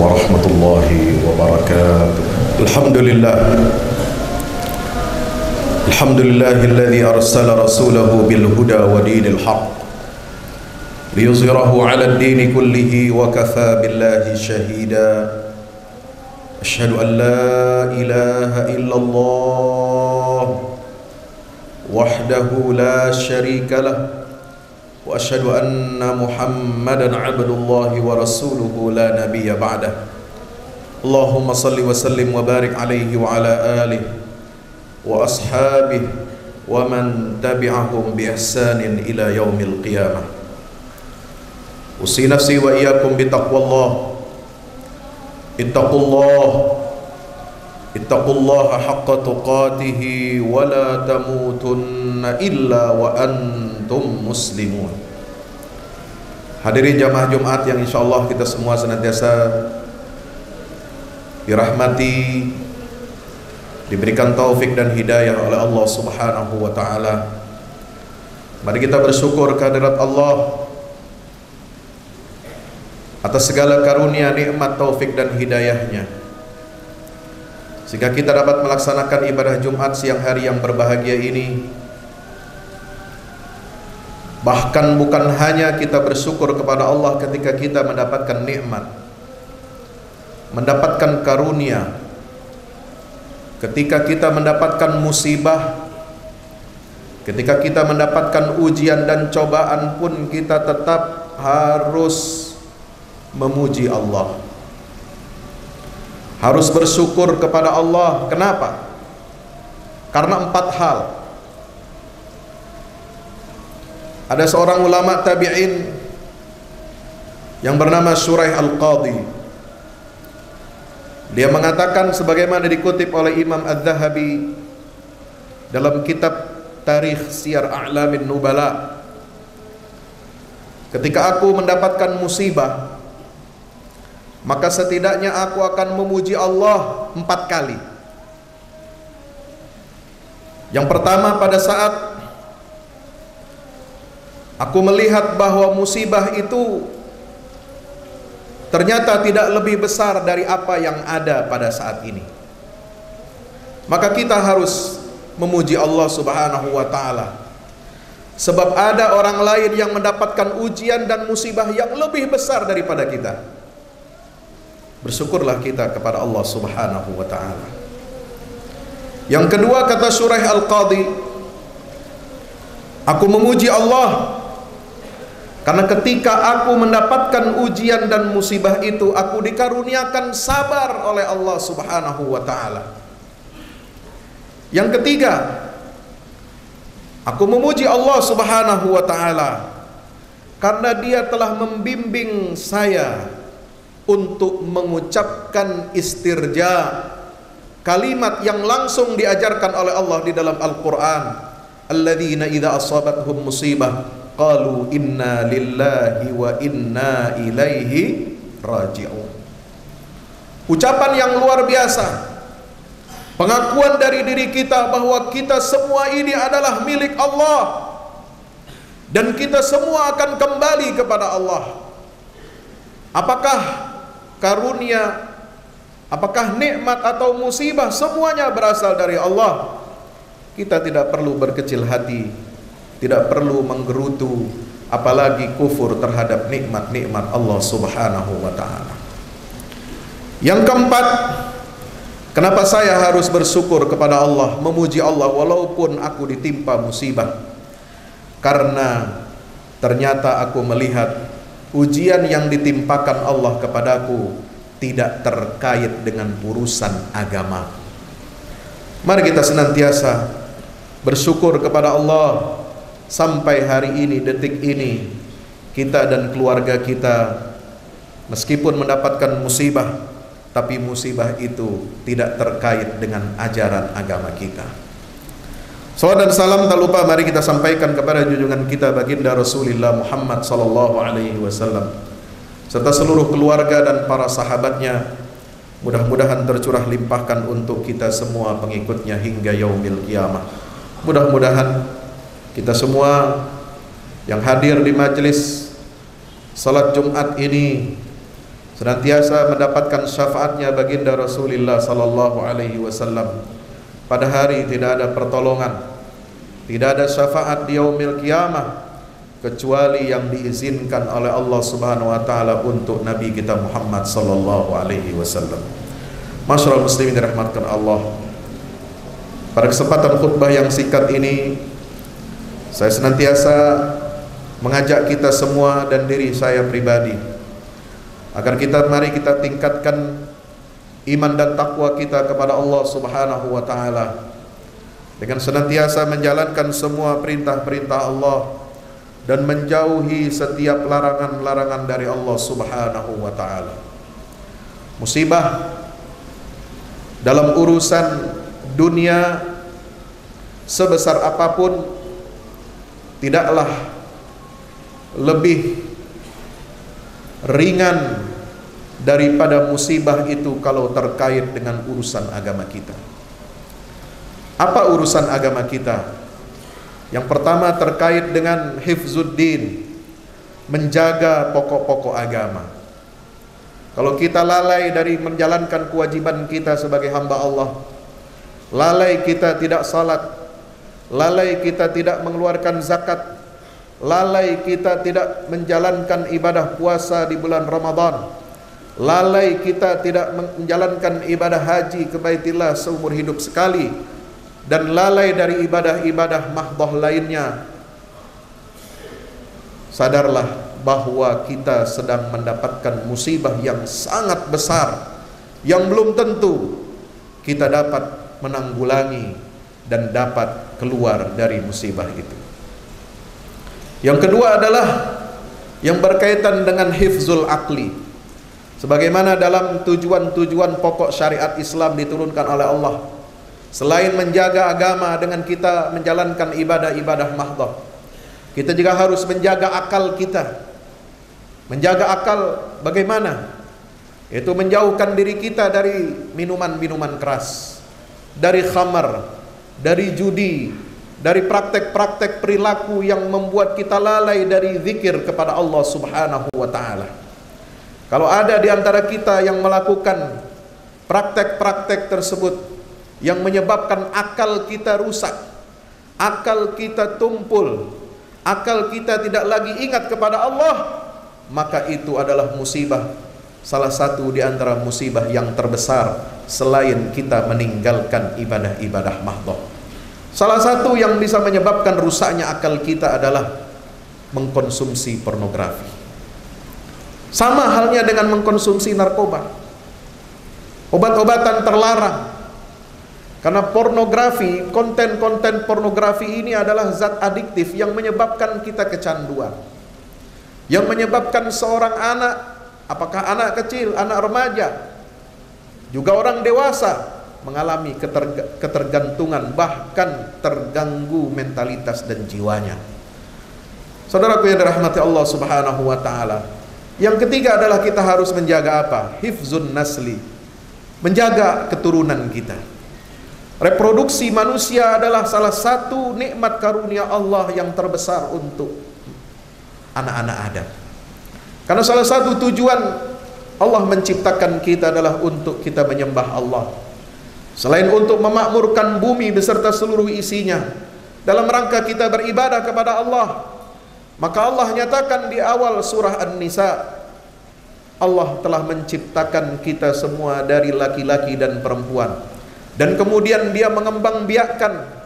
warahmatullahi wabarakatuh. Alhamdulillahilladzi arsala rasulahu bil huda wa dinil haqq liyuzhirahu 'ala ad-dini kullihi wa kafaa billahi shahida. Asyhadu an la ilaha illallah wahdahu la syarika lah wa asyhadu anna Muhammadan 'abdullahi wa rasuluhu la nabiyya ba'dah. Allahumma salli wa sallim wa barik alaihi wa ala alihi wa ashabihi wa man tabi'ahum bi ihsanin ila yaumil qiyamah. Usi nafsi wa iyyakum bi taqwallah. Ittaqullaha haqqa tuqatihi wa la tamutunna illa wa antum muslimun. Hadirin jamaah Jumat yang insyaallah kita semua senantiasa dirahmati, diberikan taufik dan hidayah oleh Allah Subhanahu wa taala. Mari kita bersyukur kehadirat Allah atas segala karunia, nikmat, taufik dan hidayahnya, sehingga kita dapat melaksanakan ibadah Jumat siang hari yang berbahagia ini. Bahkan bukan hanya kita bersyukur kepada Allah ketika kita mendapatkan nikmat, mendapatkan karunia, ketika kita mendapatkan musibah, ketika kita mendapatkan ujian dan cobaan pun kita tetap harus memuji Allah, harus bersyukur kepada Allah. Kenapa? Karena 4 hal. Ada seorang ulama tabi'in yang bernama Shuraih Al-Qadhi. Dia mengatakan sebagaimana dikutip oleh Imam Az-Zahabi dalam kitab Tarikh Siyar A'lamin Nubala, ketika aku mendapatkan musibah, maka setidaknya aku akan memuji Allah 4 kali. Yang pertama, pada saat aku melihat bahwa musibah itu ternyata tidak lebih besar dari apa yang ada pada saat ini, maka kita harus memuji Allah Subhanahu wa ta'ala. Sebab ada orang lain yang mendapatkan ujian dan musibah yang lebih besar daripada kita. Bersyukurlah kita kepada Allah Subhanahu wa ta'ala. Yang kedua, kata Shuraih Al-Qadhi, aku memuji Allah karena ketika aku mendapatkan ujian dan musibah itu, aku dikaruniakan sabar oleh Allah Subhanahu wa ta'ala. Yang ketiga, aku memuji Allah Subhanahu wa ta'ala karena Dia telah membimbing saya untuk mengucapkan istirja, kalimat yang langsung diajarkan oleh Allah di dalam Al-Quran. Alladzina idza asabathum musibah qalu inna lillahi wa inna ilaihi raji'un. Ucapan yang luar biasa, pengakuan dari diri kita bahwa kita semua ini adalah milik Allah dan kita semua akan kembali kepada Allah. Apakah karunia, apakah nikmat atau musibah, semuanya berasal dari Allah. Kita tidak perlu berkecil hati, tidak perlu menggerutu, apalagi kufur terhadap nikmat-nikmat Allah Subhanahu wa ta'ala. Yang keempat, kenapa saya harus bersyukur kepada Allah, memuji Allah walaupun aku ditimpa musibah? Karena ternyata aku melihat ujian yang ditimpakan Allah kepadaku tidak terkait dengan urusan agama. Mari kita senantiasa bersyukur kepada Allah sampai hari ini, detik ini, kita dan keluarga kita meskipun mendapatkan musibah, tapi musibah itu tidak terkait dengan ajaran agama kita. Salawat dan salam tak lupa mari kita sampaikan kepada junjungan kita baginda Rasulullah Muhammad sallallahu alaihi wasallam serta seluruh keluarga dan para sahabatnya. Mudah-mudahan tercurah limpahkan untuk kita semua pengikutnya hingga yaumil qiyamah. Mudah-mudahan kita semua yang hadir di majelis salat Jumat ini senantiasa mendapatkan syafaatnya baginda Rasulullah sallallahu alaihi wasallam. Pada hari tidak ada pertolongan, tidak ada syafaat di yaumil qiyamah kecuali yang diizinkan oleh Allah Subhanahu wa taala untuk nabi kita Muhammad sallallahu alaihi wasallam. Masyaallah muslimin dirahmatkan Allah. Pada kesempatan khutbah yang singkat ini, saya senantiasa mengajak kita semua dan diri saya pribadi agar mari kita tingkatkan iman dan takwa kita kepada Allah Subhanahu wa taala dengan senantiasa menjalankan semua perintah-perintah Allah dan menjauhi setiap larangan-larangan dari Allah Subhanahu wa taala. Musibah dalam urusan dunia sebesar apapun tidaklah lebih ringan daripada musibah itu kalau terkait dengan urusan agama kita. Apa urusan agama kita? Yang pertama terkait dengan hifzuddin, menjaga pokok-pokok agama. Kalau kita lalai dari menjalankan kewajiban kita sebagai hamba Allah, lalai kita tidak salat, lalai kita tidak mengeluarkan zakat, lalai kita tidak menjalankan ibadah puasa di bulan Ramadan, lalai kita tidak menjalankan ibadah haji ke Baitillah seumur hidup sekali, dan lalai dari ibadah-ibadah mahdoh lainnya, sadarlah bahwa kita sedang mendapatkan musibah yang sangat besar yang belum tentu kita dapat menanggulangi dan dapat keluar dari musibah itu. Yang kedua adalah yang berkaitan dengan hifzul aqli. Sebagaimana dalam tujuan-tujuan pokok syariat Islam diturunkan oleh Allah, selain menjaga agama dengan kita menjalankan ibadah-ibadah mahdoh, kita juga harus menjaga akal kita. Menjaga akal bagaimana? Itu menjauhkan diri kita dari minuman-minuman keras, dari khamar, dari judi, dari praktek-praktek perilaku yang membuat kita lalai dari zikir kepada Allah Subhanahu wa taala. Kalau ada di antara kita yang melakukan praktek-praktek tersebut yang menyebabkan akal kita rusak, akal kita tumpul, akal kita tidak lagi ingat kepada Allah, maka itu adalah musibah, salah satu di antara musibah yang terbesar selain kita meninggalkan ibadah-ibadah mahdoh. Salah satu yang bisa menyebabkan rusaknya akal kita adalah mengkonsumsi pornografi. Sama halnya dengan mengkonsumsi narkoba. Obat-obatan terlarang. Karena pornografi, konten-konten pornografi ini adalah zat adiktif yang menyebabkan kita kecanduan. Yang menyebabkan seorang anak, apakah anak kecil, anak remaja, juga orang dewasa, mengalami ketergantungan, bahkan terganggu mentalitas dan jiwanya. Saudaraku yang dirahmati Allah Subhanahu wa taala. Yang ketiga adalah kita harus menjaga apa? Hifzun nasli. Menjaga keturunan kita. Reproduksi manusia adalah salah satu nikmat karunia Allah yang terbesar untuk anak-anak Adam. Karena salah satu tujuan Allah menciptakan kita adalah untuk kita menyembah Allah. Selain untuk memakmurkan bumi beserta seluruh isinya, dalam rangka kita beribadah kepada Allah, maka Allah nyatakan di awal surah An-Nisa, Allah telah menciptakan kita semua dari laki-laki dan perempuan, dan kemudian Dia mengembangbiakkan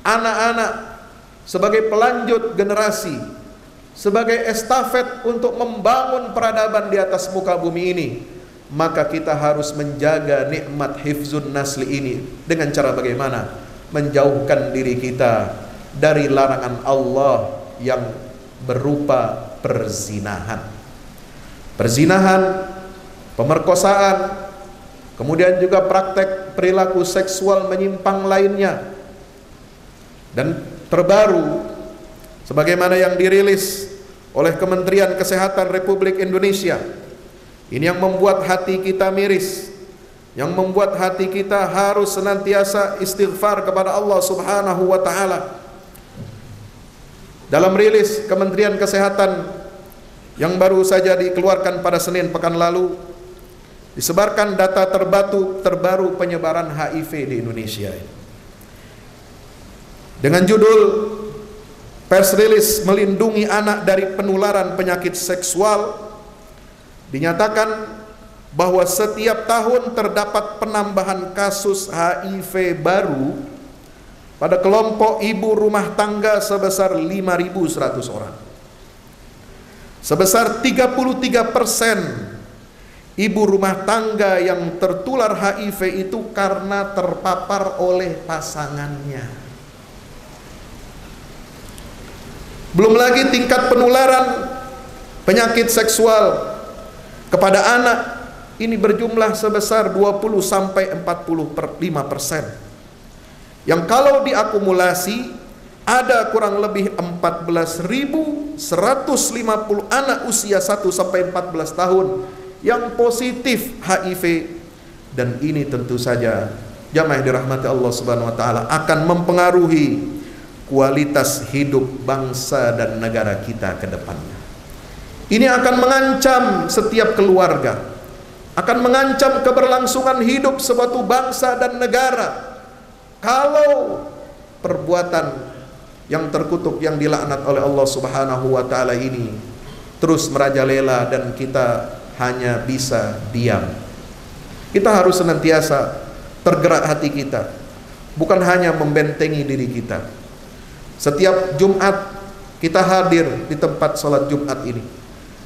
anak-anak sebagai pelanjut generasi, sebagai estafet untuk membangun peradaban di atas muka bumi ini. Maka kita harus menjaga nikmat hifzun nasli ini dengan cara bagaimana? Menjauhkan diri kita dari larangan Allah yang berupa perzinahan. Perzinahan, pemerkosaan, kemudian juga praktek perilaku seksual menyimpang lainnya. Dan terbaru, sebagaimana yang dirilis oleh Kementerian Kesehatan Republik Indonesia, ini yang membuat hati kita miris, yang membuat hati kita harus senantiasa istighfar kepada Allah Subhanahu wa taala. Dalam rilis Kementerian Kesehatan yang baru saja dikeluarkan pada Senin pekan lalu, Disebarkan data terbaru penyebaran HIV di Indonesia. Dengan judul press release melindungi anak dari penularan penyakit seksual, dinyatakan bahwa setiap tahun terdapat penambahan kasus HIV baru pada kelompok ibu rumah tangga sebesar 5.100 orang. Sebesar 33% ibu rumah tangga yang tertular HIV itu karena terpapar oleh pasangannya. Belum lagi tingkat penularan penyakit seksual kepada anak ini berjumlah sebesar 20-45%. Yang kalau diakumulasi ada kurang lebih 14.150 anak usia 1-14 tahun yang positif HIV, dan ini tentu saja jamaah dirahmati Allah Subhanahu wa taala akan mempengaruhi kualitas hidup bangsa dan negara kita ke depannya. Ini akan mengancam setiap keluarga, akan mengancam keberlangsungan hidup suatu bangsa dan negara kalau perbuatan yang terkutuk, yang dilaknat oleh Allah Subhanahu wa taala ini terus merajalela dan kita hanya bisa diam. Kita harus senantiasa tergerak hati kita, bukan hanya membentengi diri kita. Setiap Jumat kita hadir di tempat sholat Jumat ini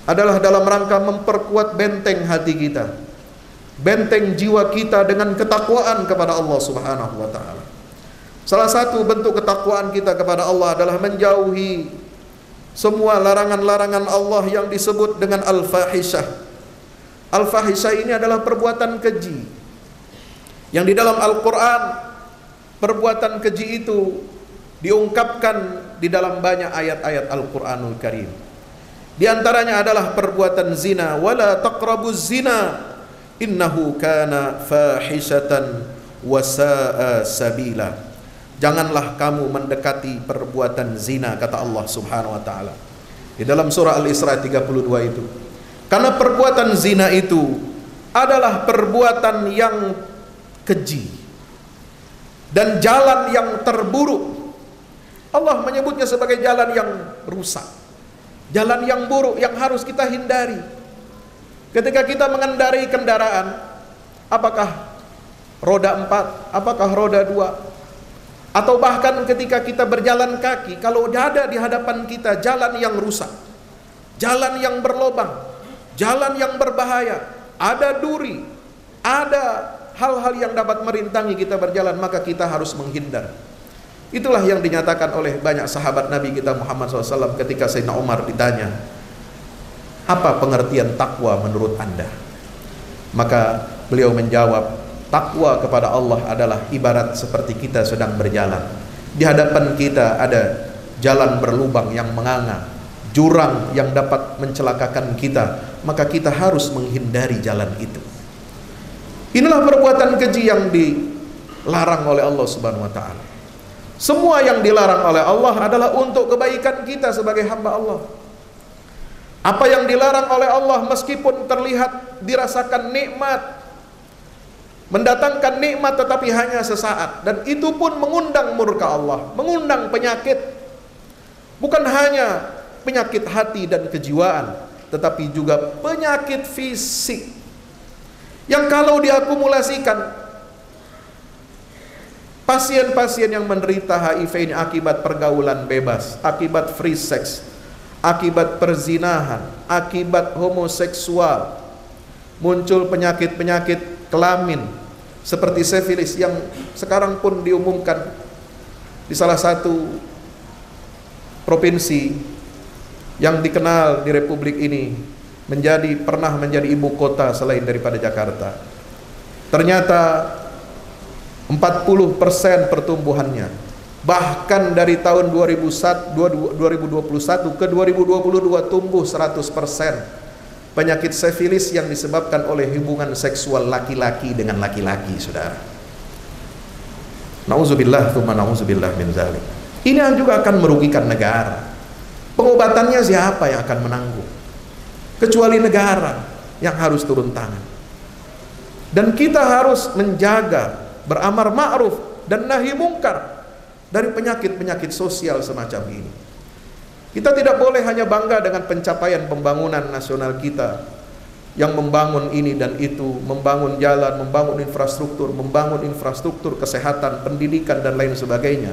adalah dalam rangka memperkuat benteng hati kita, benteng jiwa kita dengan ketakwaan kepada Allah Subhanahu wa taala. Salah satu bentuk ketakwaan kita kepada Allah adalah menjauhi semua larangan-larangan Allah yang disebut dengan al-fahisyah. Al-fahisyah ini adalah perbuatan keji yang di dalam Al-Quran perbuatan keji itu diungkapkan di dalam banyak ayat-ayat Al-Quranul Karim. Di antaranya adalah perbuatan zina, wala taqrabuz zina innahu kana fahisyatan wa sa'a sabila. Janganlah kamu mendekati perbuatan zina, kata Allah Subhanahu wa taala di dalam surah Al-Isra 32 itu. Karena perbuatan zina itu adalah perbuatan yang keji dan jalan yang terburuk. Allah menyebutnya sebagai jalan yang rusak, jalan yang buruk yang harus kita hindari. Ketika kita mengendarai kendaraan, apakah roda 4, apakah roda 2, atau bahkan ketika kita berjalan kaki, kalau ada di hadapan kita jalan yang rusak, jalan yang berlobang, jalan yang berbahaya, ada duri, ada hal-hal yang dapat merintangi kita berjalan, maka kita harus menghindar. Itulah yang dinyatakan oleh banyak sahabat Nabi kita Muhammad SAW ketika Sayyidina Umar ditanya, apa pengertian takwa menurut anda? Maka beliau menjawab, takwa kepada Allah adalah ibarat seperti kita sedang berjalan. Di hadapan kita ada jalan berlubang yang menganga, jurang yang dapat mencelakakan kita, maka kita harus menghindari jalan itu. Inilah perbuatan keji yang dilarang oleh Allah Subhanahu wa taala. Semua yang dilarang oleh Allah adalah untuk kebaikan kita sebagai hamba Allah. Apa yang dilarang oleh Allah meskipun terlihat dirasakan nikmat, mendatangkan nikmat tetapi hanya sesaat, dan itu pun mengundang murka Allah, mengundang penyakit. Bukan hanya penyakit hati dan kejiwaan, tetapi juga penyakit fisik yang kalau diakumulasikan, pasien-pasien yang menderita HIV ini akibat pergaulan bebas, akibat free sex, akibat perzinahan, akibat homoseksual, muncul penyakit-penyakit kelamin seperti sifilis yang sekarang pun diumumkan di salah satu provinsi yang dikenal di republik ini pernah menjadi ibu kota selain daripada Jakarta. Ternyata 40% pertumbuhannya, bahkan dari tahun 2021 ke 2022 tumbuh 100%. Penyakit sifilis yang disebabkan oleh hubungan seksual laki-laki dengan laki-laki, saudara. Nauzubillah tsumma nauzubillah min dzalik. Ini juga akan merugikan negara. Pengobatannya siapa yang akan menanggung? Kecuali negara yang harus turun tangan. Dan kita harus menjaga, beramar ma'ruf dan nahi mungkar dari penyakit-penyakit sosial semacam ini. Kita tidak boleh hanya bangga dengan pencapaian pembangunan nasional kita, yang membangun ini dan itu, membangun jalan, membangun infrastruktur kesehatan, pendidikan dan lain sebagainya.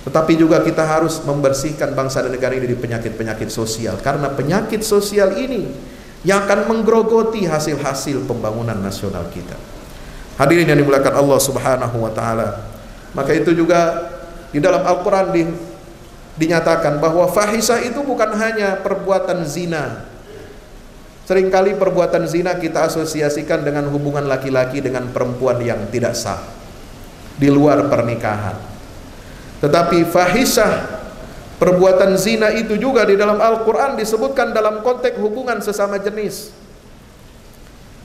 Tetapi juga kita harus membersihkan bangsa dan negara ini dari penyakit-penyakit sosial, karena penyakit sosial ini yang akan menggerogoti hasil-hasil pembangunan nasional kita. Hadirin yang dimuliakan Allah Subhanahu wa taala. Maka itu juga di dalam Al-Qur'an dinyatakan bahwa fahisah itu bukan hanya perbuatan zina. Seringkali perbuatan zina kita asosiasikan dengan hubungan laki-laki dengan perempuan yang tidak sah di luar pernikahan. Tetapi fahisah, perbuatan zina itu juga di dalam Al-Quran disebutkan dalam konteks hubungan sesama jenis.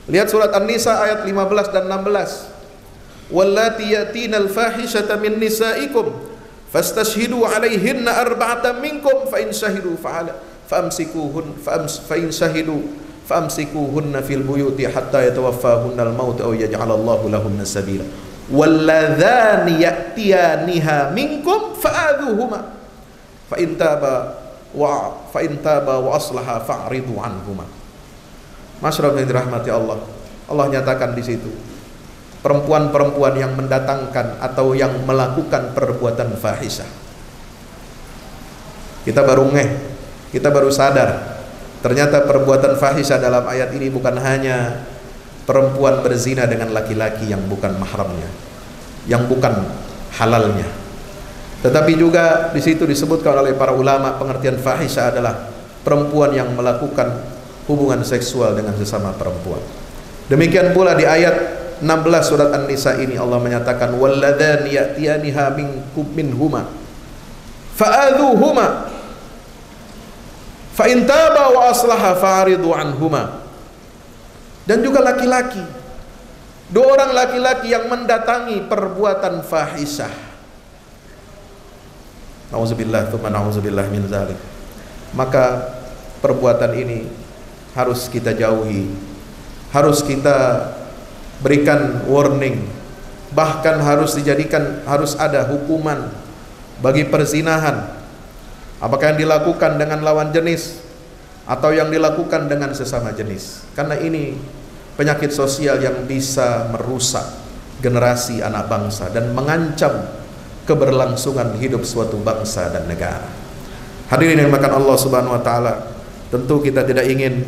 Lihat surat An-Nisa ayat 15 dan 16. Wallati yatinal fahishata min nisaikum fastashhidu alaihinna arba'atan minkum fa in shahidu famsikuhunna fil buyuti hatta yatawaffahunnal maut aw yaj'alallahu lahunna sabila. Walladzani ya'tiyaniha minkum fa'adhuhuma fa in taba wa aslaha fa'ridu anhuma. Masyaallah yang dirahmati Allah. Allah nyatakan di situ perempuan-perempuan yang mendatangkan atau yang melakukan perbuatan fahisyah. Kita baru sadar ternyata perbuatan fahisyah dalam ayat ini bukan hanya perempuan berzina dengan laki-laki yang bukan mahramnya, yang bukan halalnya. Tetapi juga di situ disebutkan oleh para ulama pengertian fahisyah adalah perempuan yang melakukan hubungan seksual dengan sesama perempuan. Demikian pula di ayat 16 surat An-Nisa ini Allah menyatakan walladzani ya'tiyaniha minhuma fa'adhuhuma fa in taba wa aslaha fa'ridu anhuma. Dan juga laki-laki, dua orang laki-laki yang mendatangi perbuatan fahisyah. Nauzubillah tsumma nauzubillah min zalik. Maka perbuatan ini harus kita jauhi, harus kita berikan warning, bahkan harus ada hukuman bagi perzinahan, apakah yang dilakukan dengan lawan jenis atau yang dilakukan dengan sesama jenis. Karena ini penyakit sosial yang bisa merusak generasi anak bangsa dan mengancam keberlangsungan hidup suatu bangsa dan negara. Hadirin yang dimuliakan Allah Subhanahu wa taala, tentu kita tidak ingin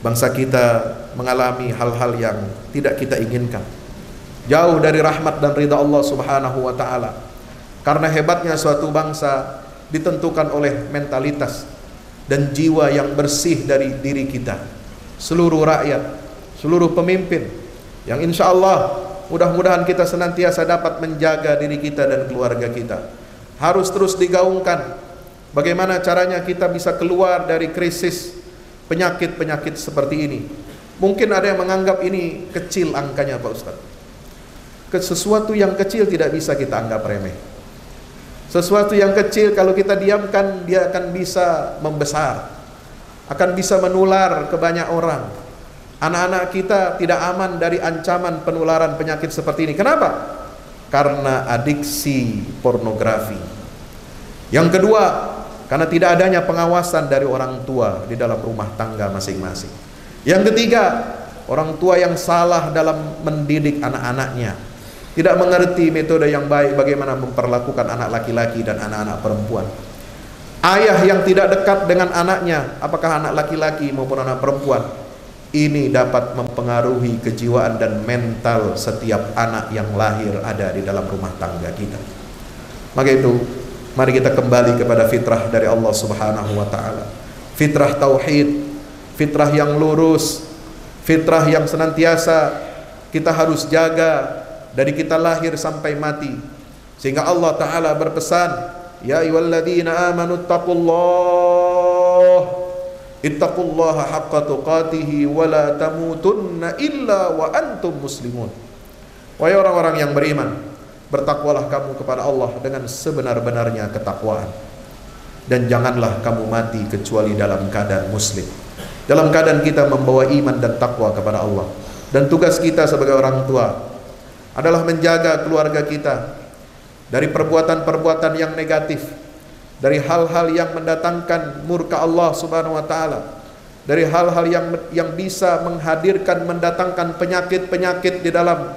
bangsa kita mengalami hal-hal yang tidak kita inginkan, jauh dari rahmat dan ridha Allah Subhanahu wa taala. Karena hebatnya suatu bangsa ditentukan oleh mentalitas dan jiwa yang bersih dari diri kita, seluruh rakyat, seluruh pemimpin, yang insya Allah mudah-mudahan kita senantiasa dapat menjaga diri kita dan keluarga kita. Harus terus digaungkan bagaimana caranya kita bisa keluar dari krisis penyakit-penyakit seperti ini. Mungkin ada yang menganggap ini kecil angkanya Pak Ustadz. Sesuatu yang kecil tidak bisa kita anggap remeh. Sesuatu yang kecil kalau kita diamkan dia akan bisa membesar, akan bisa menular ke banyak orang. Anak-anak kita tidak aman dari ancaman penularan penyakit seperti ini. Kenapa? Karena adiksi pornografi. Yang kedua, karena tidak adanya pengawasan dari orang tua di dalam rumah tangga masing-masing. Yang ketiga, orang tua yang salah dalam mendidik anak-anaknya, tidak mengerti metode yang baik bagaimana memperlakukan anak laki-laki dan anak-anak perempuan. Ayah yang tidak dekat dengan anaknya, apakah anak laki-laki maupun anak perempuan, ini dapat mempengaruhi kejiwaan dan mental setiap anak yang lahir ada di dalam rumah tangga kita. Maka itu, mari kita kembali kepada fitrah dari Allah Subhanahu wa taala. Fitrah tauhid, fitrah yang lurus, fitrah yang senantiasa kita harus jaga dari kita lahir sampai mati. Sehingga Allah taala berpesan, ya ayyuhalladzina amanu ittaqullaha haqqa tuqatih wa la tamutunna illa wa antum muslimun. Wahai orang-orang yang beriman, bertakwalah kamu kepada Allah dengan sebenar-benarnya ketakwaan, dan janganlah kamu mati kecuali dalam keadaan muslim, dalam keadaan kita membawa iman dan takwa kepada Allah. Dan tugas kita sebagai orang tua adalah menjaga keluarga kita dari perbuatan-perbuatan yang negatif, dari hal-hal yang mendatangkan murka Allah Subhanahu wa taala, dari hal-hal yang bisa menghadirkan, mendatangkan penyakit-penyakit di dalam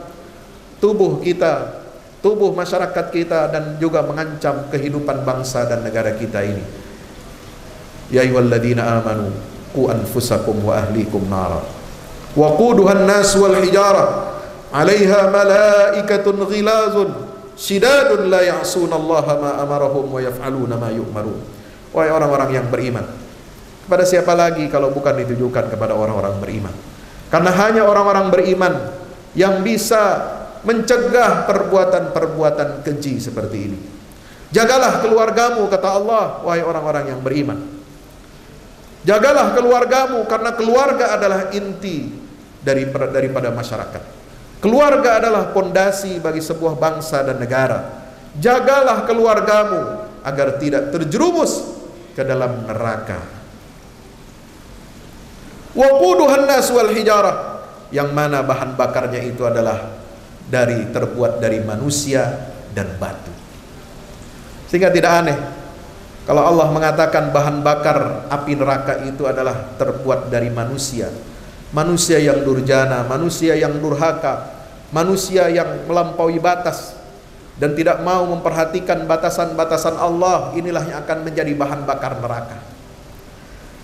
tubuh kita, tubuh masyarakat kita, dan juga mengancam kehidupan bangsa dan negara kita ini. Ya ayyuhalladzina amanu qu anfusakum wa ahlikum nara waquduhan nas wal hijarah 'alaiha malaikatun ghilazun shidadun la ya'sunallaha ma amarahum wa yaf'aluna ma yu'marun. Wahai orang-orang yang beriman, kepada siapa lagi kalau bukan ditujukan kepada orang-orang beriman? Karena hanya orang-orang beriman yang bisa mencegah perbuatan-perbuatan keji seperti ini. Jagalah keluargamu, kata Allah, wahai orang-orang yang beriman. Jagalah keluargamu, karena keluarga adalah inti daripada masyarakat. Keluarga adalah pondasi bagi sebuah bangsa dan negara. Jagalah keluargamu agar tidak terjerumus ke dalam neraka. Waquduhan nas wal hijarah, yang mana bahan bakarnya itu adalah terbuat dari manusia dan batu. Sehingga tidak aneh kalau Allah mengatakan bahan bakar api neraka itu adalah terbuat dari manusia. Manusia yang durjana, manusia yang durhaka, manusia yang melampaui batas dan tidak mau memperhatikan batasan-batasan Allah. Inilah yang akan menjadi bahan bakar neraka.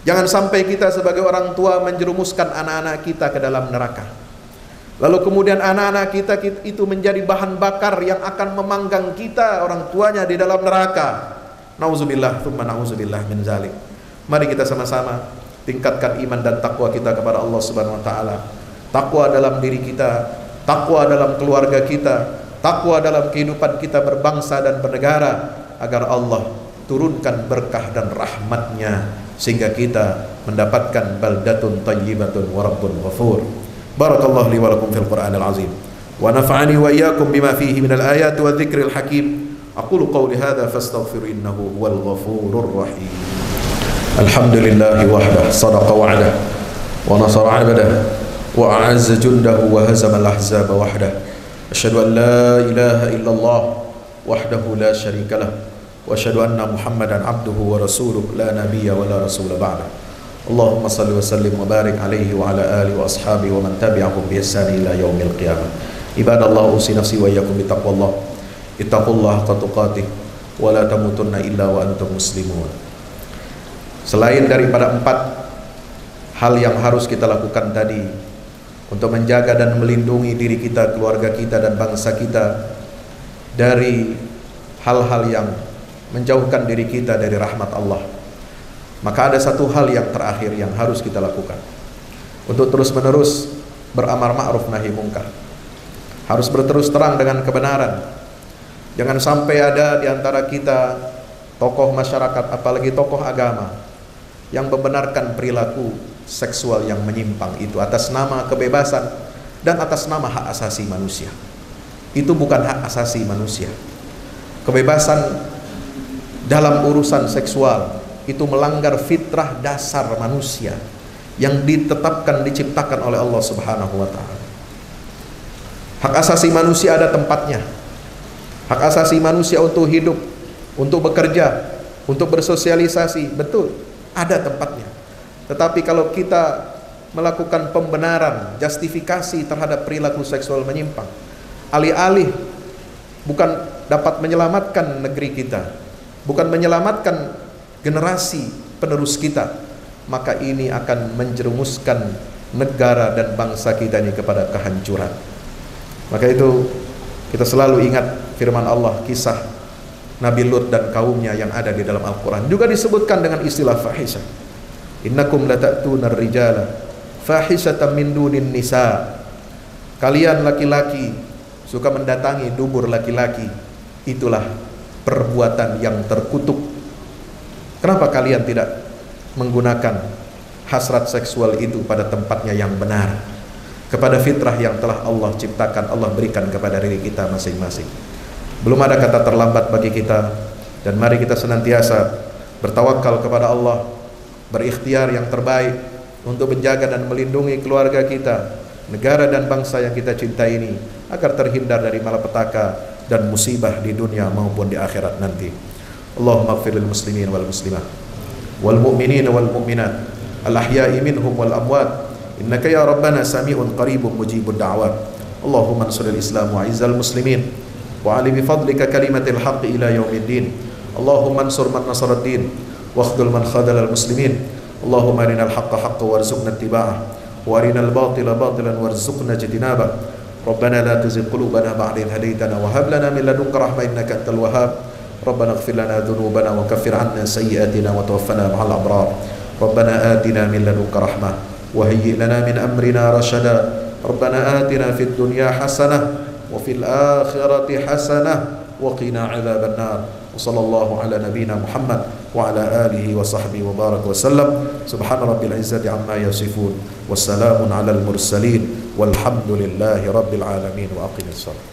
Jangan sampai kita sebagai orang tua menjerumuskan anak-anak kita ke dalam neraka, lalu kemudian anak-anak kita itu menjadi bahan bakar yang akan memanggang kita, orang tuanya, di dalam neraka. Nauzubillah, tsumma nauzubillah min zalik. Mari kita sama-sama tingkatkan iman dan takwa kita kepada Allah Subhanahu wa taala. Takwa dalam diri kita, takwa dalam keluarga kita, takwa dalam kehidupan kita berbangsa dan bernegara, agar Allah turunkan berkah dan rahmatnya sehingga kita mendapatkan baldatun thayyibatun wa rabbun ghafur. Barakallahu li wa lakum fil Qur'anil azim wa nafa'ani wa iyyakum bima fihi minal ayati wa dzikril hakim. Aqulu qawli hadza fastaghfiru innahu huwal ghafurur rahim. Alhamdulillahi wahdah sadaqa wa'dah wa nasara 'abdah wa a'azza jundahu wa hazama al-ahzaba wahdah. Asyhadu an la ilaha illallah wahdahu la syarika lah wa asyhadu anna Muhammadan abduhu wa rasuluhu la nabiyya wa la rasula ba'da. Allahumma salli wa sallim wa barik alaihi wa ala alihi wa ashabihi wa man tabi'ahum bi ihsan ila yaumil qiyamah. Ibadallah, usi nafsi wa iyyakum bi taqwallah. Ittaqullaha haqqa tuqatih wa la tamutunna illa wa antum muslimun. Selain daripada 4 hal yang harus kita lakukan tadi untuk menjaga dan melindungi diri kita, keluarga kita, dan bangsa kita dari hal-hal yang menjauhkan diri kita dari rahmat Allah, maka ada satu hal yang terakhir yang harus kita lakukan untuk terus-menerus beramar ma'ruf nahi mungkar. Harus berterus terang dengan kebenaran. Jangan sampai ada di antara kita tokoh masyarakat, apalagi tokoh agama, yang membenarkan perilaku seksual yang menyimpang itu atas nama kebebasan dan atas nama hak asasi manusia. Itu bukan hak asasi manusia. Kebebasan dalam urusan seksual itu melanggar fitrah dasar manusia yang ditetapkan, diciptakan oleh Allah Subhanahu wa taala. Hak asasi manusia ada tempatnya. Hak asasi manusia untuk hidup, untuk bekerja, untuk bersosialisasi, betul, ada tempatnya. Tetapi kalau kita melakukan pembenaran, justifikasi terhadap perilaku seksual menyimpang, alih-alih bukan dapat menyelamatkan negeri kita, bukan menyelamatkan generasi penerus kita, maka ini akan menjerumuskan negara dan bangsa kita ini kepada kehancuran. Maka itu kita selalu ingat firman Allah, kisah Nabi Lut dan kaumnya yang ada di dalam Al-Quran. Juga disebutkan dengan istilah fahisha. Innakum lata'tunar rijala fahishatan min dunin nisa. Kalian laki-laki suka mendatangi dubur laki-laki. Itulah perbuatan yang terkutuk. Kenapa kalian tidak menggunakan hasrat seksual itu pada tempatnya yang benar, kepada fitrah yang telah Allah ciptakan, Allah berikan kepada diri kita masing-masing. Belum ada kata terlambat bagi kita, dan mari kita senantiasa bertawakal kepada Allah, berikhtiar yang terbaik untuk menjaga dan melindungi keluarga kita, negara dan bangsa yang kita cintai ini, agar terhindar dari malapetaka dan musibah di dunia maupun di akhirat nanti. Allahumma ighfir lil muslimin wal muslimat wal mu'minin wal mu'minat al ahya'i minhum wal amwat innaka ya rabbana sami'un qaribun mujibud da'wat. Allahumma ansuril islam wa izzal muslimin wa ali bi fadlika kalimatil haqqi ila yaumiddin. Allahumma ansur man nasaraddin wa akhdhul man khadhalal muslimin. Allahumma arinal haqqa haqqan warzuqna ittiba'ah وارنا الباطل باطلا وارزقنا اجتنابه ربنا لا تزغ قلوبنا بعد إذ هديتنا وهب لنا من لدنك رحمة إنك أنت الوهاب ربنا اغفر لنا ذنوبنا وكفر عنا سيئاتنا وتوفنا مع الأبرار ربنا آتنا من لدنك رحمة وهيئ لنا من أمرنا رشدا ربنا آتنا في الدنيا حسنة وفي الآخرة حسنة وقنا عذاب النار وصلى الله على نبينا محمد وعلى آله وصحبه وبارك وسلم سبحان رب العزة عما يصفون والسلام على المرسلين والحمد لله رب العالمين وأقم الصلاة.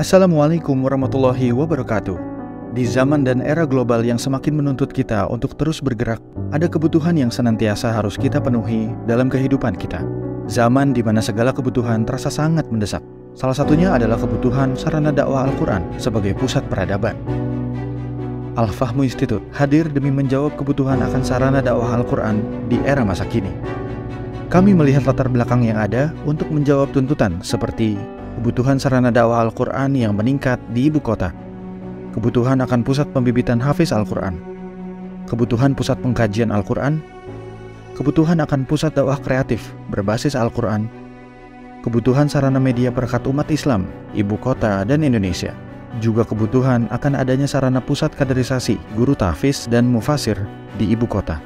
Assalamualaikum warahmatullahi wabarakatuh. Di zaman dan era global yang semakin menuntut kita untuk terus bergerak, ada kebutuhan yang senantiasa harus kita penuhi dalam kehidupan kita. Zaman di mana segala kebutuhan terasa sangat mendesak. Salah satunya adalah kebutuhan sarana dakwah Al-Quran sebagai pusat peradaban. Al-Fahmu Institute hadir demi menjawab kebutuhan akan sarana dakwah Al-Quran di era masa kini. Kami melihat latar belakang yang ada untuk menjawab tuntutan seperti kebutuhan sarana dakwah Al-Quran yang meningkat di ibu kota, kebutuhan akan pusat pembibitan hafiz Al-Quran, kebutuhan pusat pengkajian Al-Quran, kebutuhan akan pusat dakwah kreatif berbasis Al-Quran, kebutuhan sarana media perekat umat Islam, ibu kota dan Indonesia, juga kebutuhan akan adanya sarana pusat kaderisasi guru tahfiz dan mufasir di ibu kota.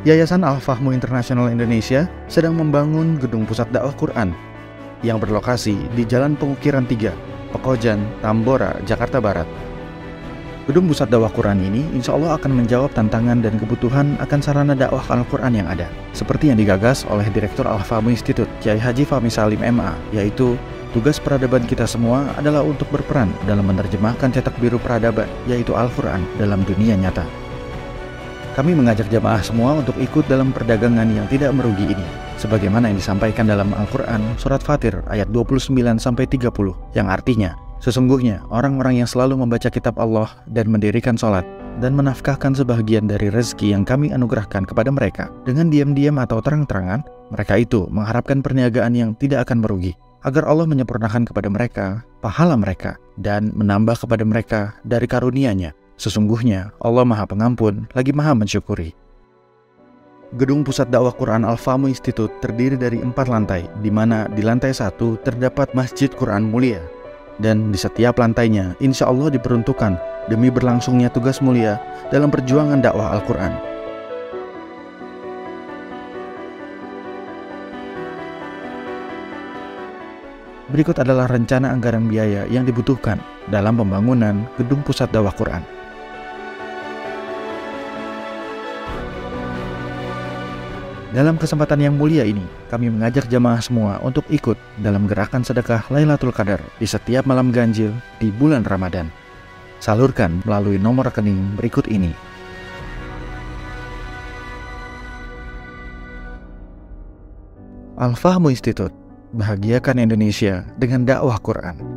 Yayasan Al-Fahmu International Indonesia sedang membangun gedung pusat dakwah Quran yang berlokasi di Jalan Pengukiran 3, Pekojan, Tambora, Jakarta Barat. Gedung pusat dakwah Quran ini insya Allah akan menjawab tantangan dan kebutuhan akan sarana dakwah Al-Quran yang ada, seperti yang digagas oleh Direktur Al-Fahmu Institute, Kiai Haji Fahmi Salim MA, yaitu tugas peradaban kita semua adalah untuk berperan dalam menerjemahkan cetak biru peradaban, yaitu Al-Quran, dalam dunia nyata. Kami mengajak jamaah semua untuk ikut dalam perdagangan yang tidak merugi ini, sebagaimana yang disampaikan dalam Al-Quran Surat Fatir ayat 29-30, yang artinya, sesungguhnya orang-orang yang selalu membaca kitab Allah dan mendirikan sholat dan menafkahkan sebahagian dari rezeki yang kami anugerahkan kepada mereka dengan diam-diam atau terang-terangan, mereka itu mengharapkan perniagaan yang tidak akan merugi, agar Allah menyempurnakan kepada mereka pahala mereka dan menambah kepada mereka dari karunia-Nya. Sesungguhnya Allah Maha Pengampun lagi Maha Mensyukuri. Gedung Pusat Dakwah Quran Al-Fahmu Institute terdiri dari 4 lantai, di mana di lantai 1 terdapat Masjid Quran Mulia, dan di setiap lantainya insya Allah diperuntukkan demi berlangsungnya tugas mulia dalam perjuangan dakwah Al-Quran. Berikut adalah rencana anggaran biaya yang dibutuhkan dalam pembangunan Gedung Pusat Dakwah Quran. Dalam kesempatan yang mulia ini, kami mengajak jamaah semua untuk ikut dalam gerakan sedekah Lailatul Qadar di setiap malam ganjil di bulan Ramadan. Salurkan melalui nomor rekening berikut ini. Al-Fahmu Institute, bahagiakan Indonesia dengan dakwah Quran.